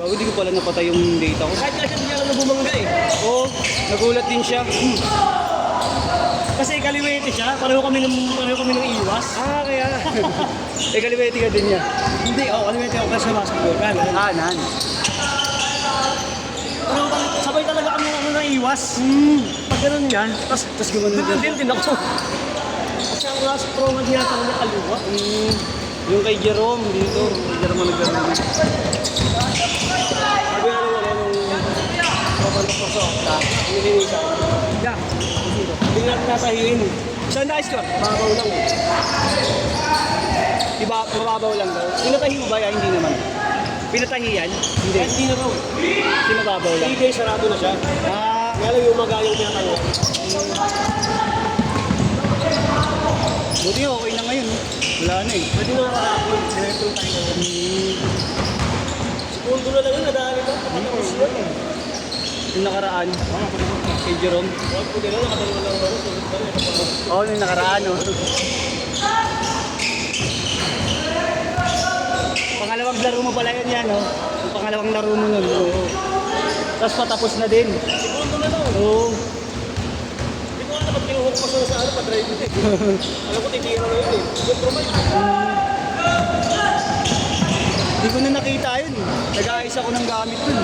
Bago di ko pala napatay yung data ko. Kahit kasi hindi alam na bumangga eh. Oo, nagulat din siya. Kasi kaliwete siya, pareho kami ng iwas. Ah, kaya. Kaliwete ka din niya. Hindi, kaliwete ako kasi sumasok ko. Ah, nan. Pareho kami, sabay talaga kami ng iwas. Pag ganun yan, Tapos gumano na ganun din ako. Kasi ang last pro nga ginatawa niya kaliwa. Yung kay Jerome dito. Kay Jerome nagkaroon. Sabi nga naman nung papantok ko sa okta, hinihingi sa akin. Yeah, hindi natin natahiin. Saan na-score? Mababaw lang eh. Diba, mababaw lang daw. Pinatahi mo ba yan? Hindi naman. Pinatahi yan? Hindi. Kahit hindi na raw. Sinababaw lang. Hindi, sarado na siya. Ah, Kaya lang yung magayong pinatawa. buti okay na ngayon. Wala na eh. Pwede na nakakapon, sinetong tayo na. Segundo na lang yun, nadali ka. Patapos yun eh. Yung nakaraan. Kay Jerome. Huwag po din na, nakatalo lang ako. Oo, yung nakaraan oh. Pangalawang laro mo pala yun yan oh. Yung pangalawang laro mo nun. Oo. Tapos patapos na din. Segundo na lang. Oo. Hindi ko nga naman kinuhok pa sa ano, pa-drive ko eh. Alam ko, titira na yun eh. Compromise. Hindi ko na nakita yun. Nag-aayos ako ng gamit dun.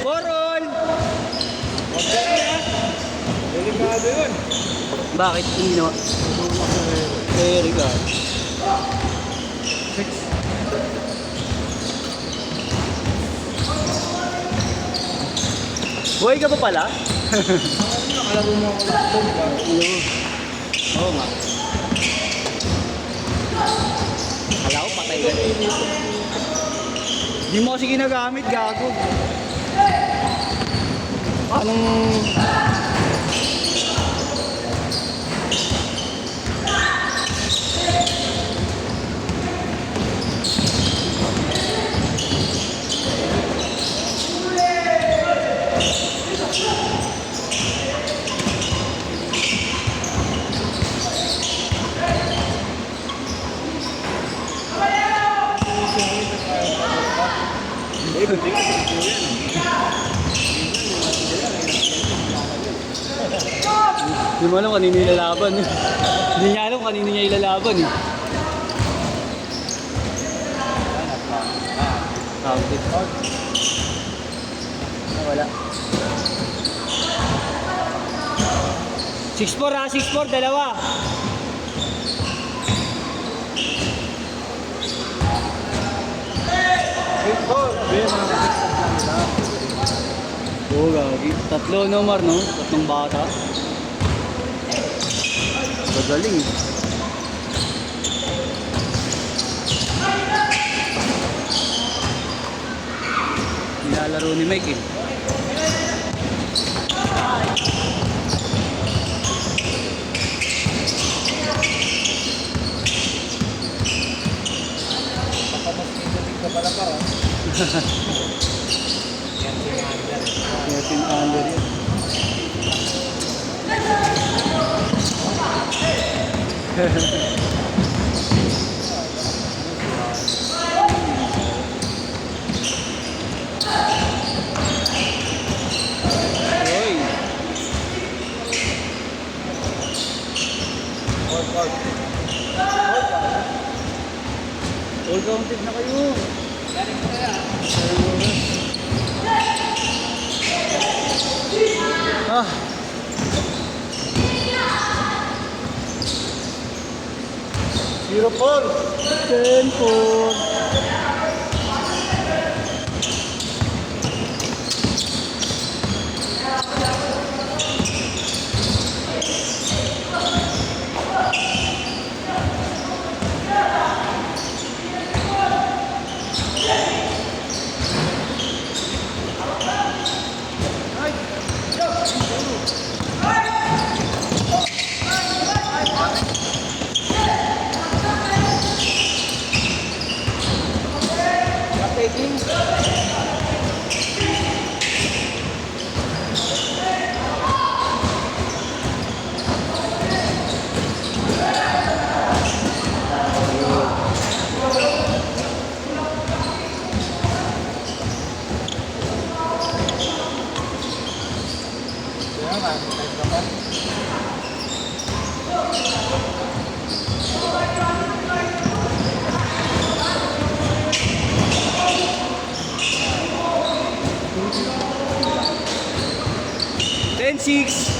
Porol! Huwag ka rin ha. Delikado yun. Bakit? Hindi naman. Very good. Buhay ka pa pala? Nakalaro mo ako ng phone ka. Oo nga. Akala ko patay ka na. Hindi mo kasi ginagamit, gago. Anong... Hindi mo alam kanino ilalaban. Hindi niya alam kanino niya ilalaban eh. Counted. Wala. 6-4 ha, 6-4, dalawa. Oo, gagi. Tatlo no, Mar, no? Tatlong bata. Magaling. Nilalaro ni Mike eh. Yasin under yan. Oy. All counted na kayo. Ah. Zero four. 10-4. 12-6.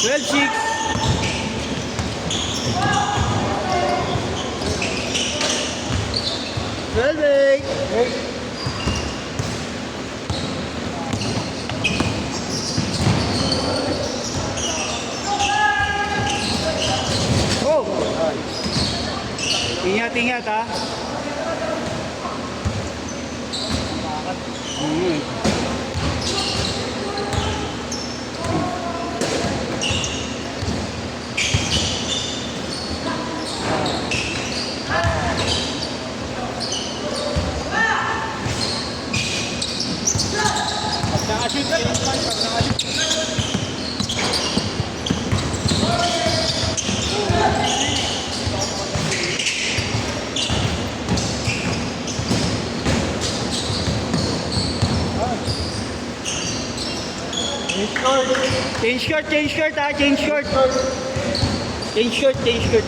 12-6. 12-8. Oh! Ingat-ingat ha. Nakashoot na yun. Nakashoot. Change short ha. Change short. Change short, change short.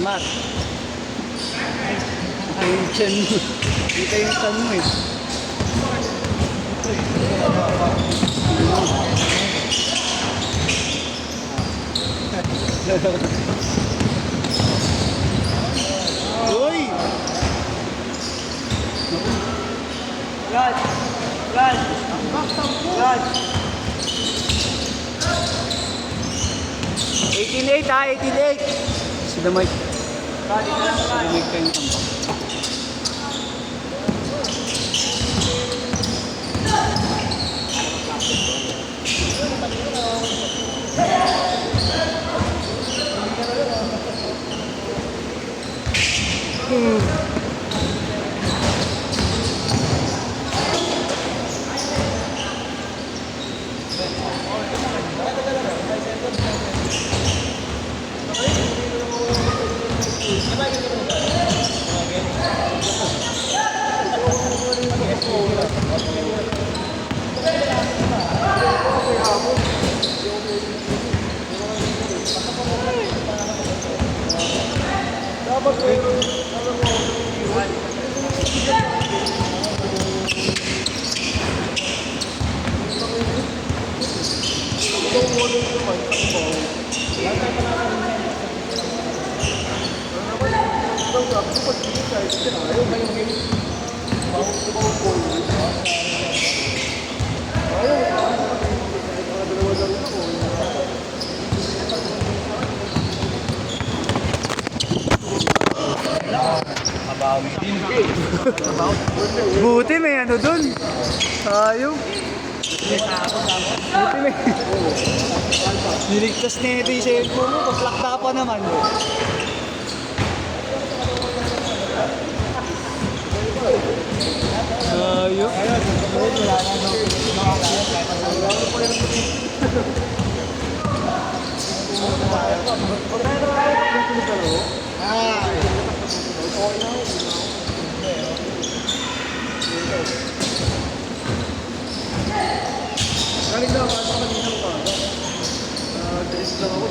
Mar. Ay, yung chan mo. Dito yung chan mo eh. Uy! Brad! 18-8 ha, 18-8. Sila Mike. Sila Mike kayong tambak. Buti may ano dun. Ayaw. Buti may... Niligtas na ito yung cellphone mo. Paslakta pa naman. Ayaw. Galing na ako sa kanina pa. Dress lang ako.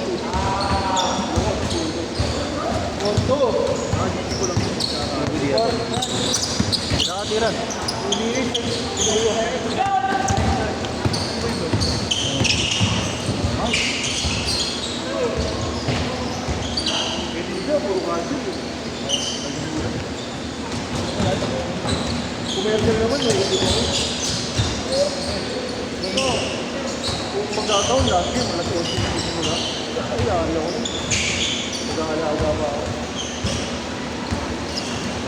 Porto. Hindi ko lang. Nakatira. Commercial naman eh. Kung magkataon lagi, malaki yung sinisin mo na. Ay, ayaw ko. Mag-aalaga pa ako.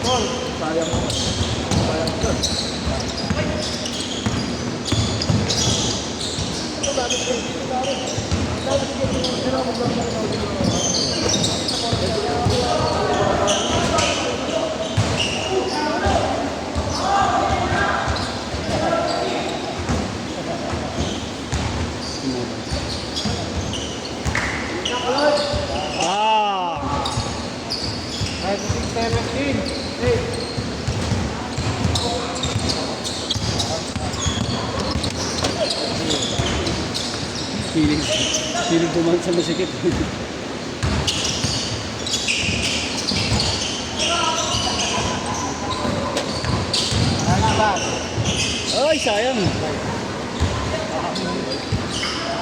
Tol, sayang mo. Sayang ka. Ito dami ko. Dami ko. Kailangan mo lang na Hilig dumaan sa masikip. Ay, sayang.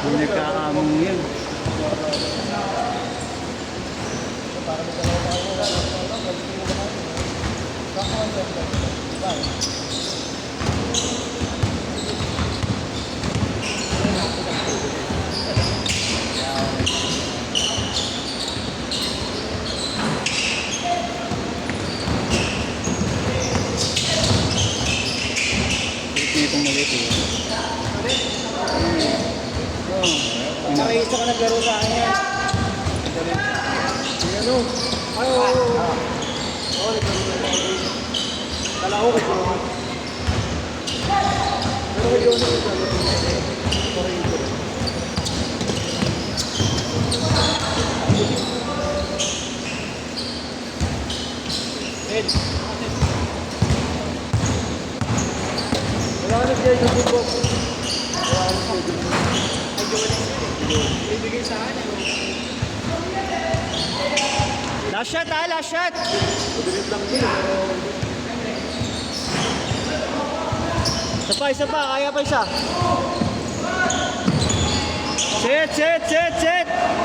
Hindi nagkakamong yan. Hindi itong maliit eh. Nakikita ka naglaro sa akin yan. Ano? Ay, oo. Oo, kala ko kay Jonas. Pero kay Jonas, wala na siya yung football. Wala na siya yung ibigay sa akin. Last shot ah, last shot! Mabilis lang din. Isa pa, kaya pa isa. Set!